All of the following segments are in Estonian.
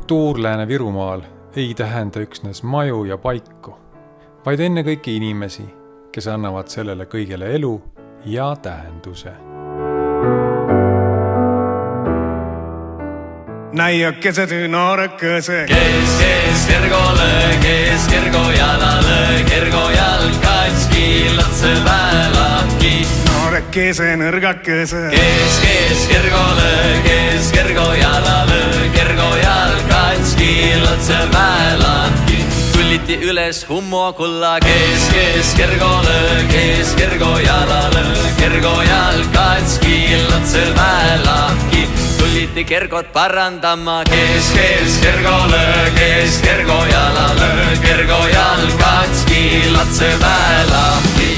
Kultuur Lääne-Virumaal ei tähenda üksnes maju ja paiku, vaid enne kõiki inimesi, kes annavad sellele kõigele elu ja tähenduse. Näiakesed noorekõse Kes kergole, kes kergo jalale Kergo jalg katski, latse väelaki Noorekese nõrgakõse Kes kergole, kes kergo jalale Kergo jalg katski, latse väelaki Tulliti üles hummokulla Kes kergole, kes kergo jalale Kergo jalg katski, latse väelaki Tulliti kergot parandama Kes kergole, kes kergo jalale Kergo jalg katski, latse väelaki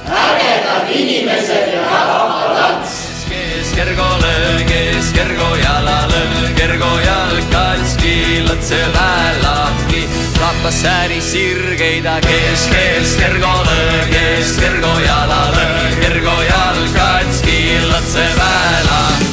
Ägedad inimesed ja rahvalats Kes kergole, kes kergo jalale Kergo jalg katski, latse väelaki Rahvas sääri sirgeida Kes kergole, kes kergo jalale Kergo jalg katski, latse väelaki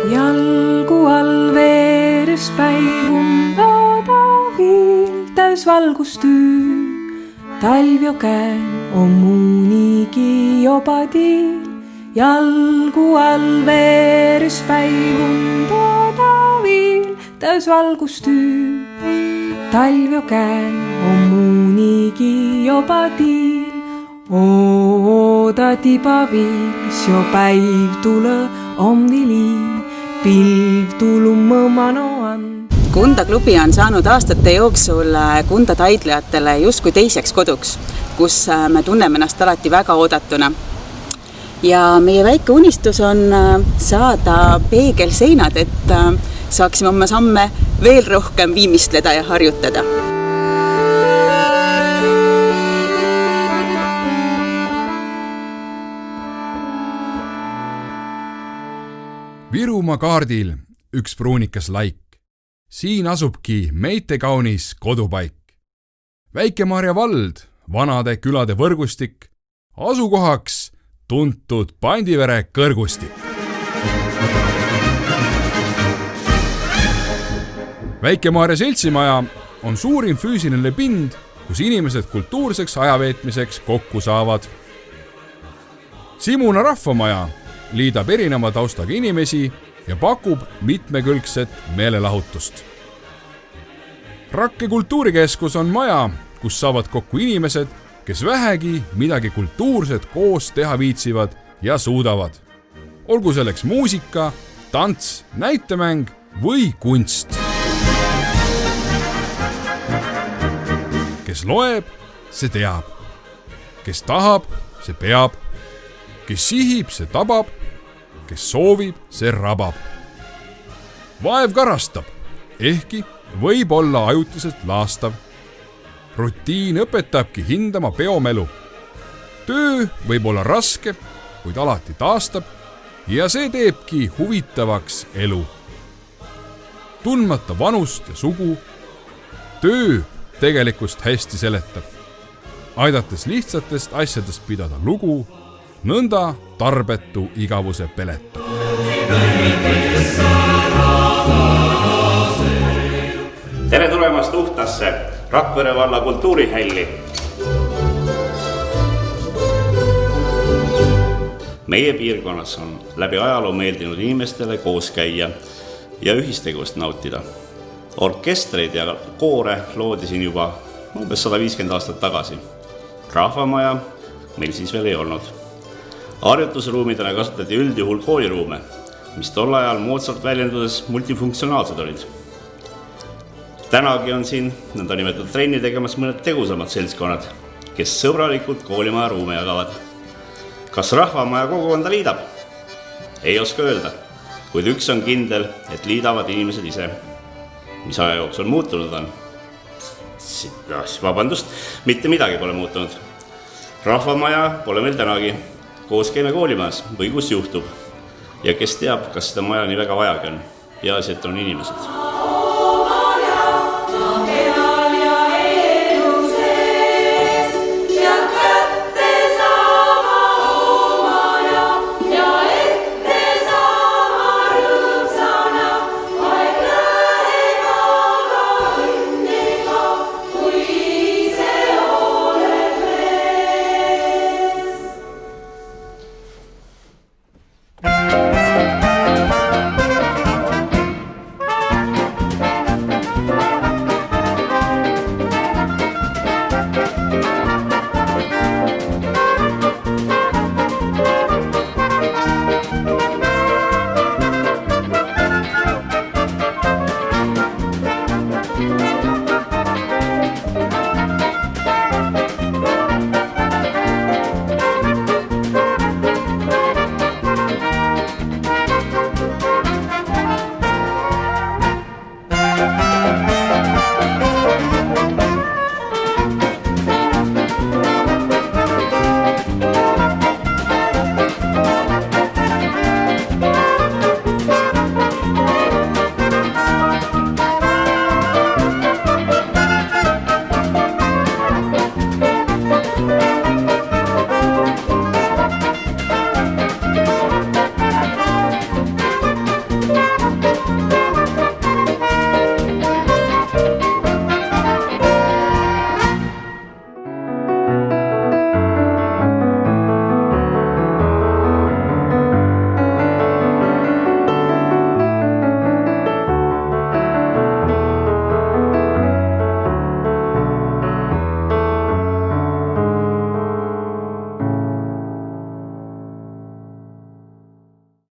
Jalgu all veeres päivundada viil täis valgustüü. Talv jo käen on muunigi joba tiil. Jalgu all veeres päivundada viil täis valgustüü. Talv jo käen on muunigi joba tiil. Oodati paviis jo päiv tule on viliin. Pilv tulum mõmanoan. Kunda klubi on saanud aastate jooksul Kunda taidlejatele justkui teiseks koduks, kus me tunneme ennast alati väga oodatuna. Ja meie väike unistus on saada peegelseinad, et saaksime oma samme veel rohkem viimistleda ja harjutada. Virumaa kaardil üks pruunikas laik. Siin asubki meite kaunis kodupaik. Väike-Maarja vald, vanade külade võrgustik, asukohaks tuntud Pandivere kõrgustik. Väike-Maarja seltsimaja on suurim füüsiline pind, kus inimesed kultuurseks ajaveetmiseks kokku saavad. Simuna rahvamaja liidab erineva taustaga inimesi ja pakub mitmekülgset meelelahutust. Rakke kultuurikeskus on maja, kus saavad kokku inimesed, kes vähegi midagi kultuurset koos teha viitsivad ja suudavad. Olgu selleks muusika, tants, näitemäng või kunst. Kes loeb, see teab. Kes tahab, see peab. Kes sihib, see tabab. Kes soovib, see rabab. Vaev karastab, ehkki võib olla ajutiselt laastav. Rutiin õpetabki hindama peomelu. Töö võib olla raske, kuid alati taastab ja see teebki huvitavaks elu. Tundmata vanust ja sugu, töö tegelikult hästi seletab, aidates lihtsatest asjadest pidada lugu, nõnda tarbetu igavuse peletab. Tere tulemast Uhtasse, Rakvere valla kultuurihälli. Meie piirkonnas on läbi ajaloo meeldinud inimestele koos käia ja ühistegevust nautida. Orkestreid ja koore loodi siin juba umbes 150 aastat tagasi. Rahvamaja meil siis veel ei olnud. Harjutusruumidele kasutati üldjuhul kooliruume, mis tol ajal moodsalt väljendudes multifunktsionaalsed olid. Tänagi on siin nõnda nimetatud trenni tegemas mõned tegusamad seltskonnad, kes sõbralikult koolimaja ruume jagavad. Kas rahvamaja kogukonda liidab? Ei oska öelda. kuid üks on kindel, et liidavad inimesed ise. Mis aja jooksul muutunud on? Vabandust, mitte midagi pole muutunud. Rahvamaja pole meil tänagi. Koos käime koolimajas või kus juhtub. Ja kes teab, kas seda maja nii väga vajagi on. Peaasi, et on inimesed.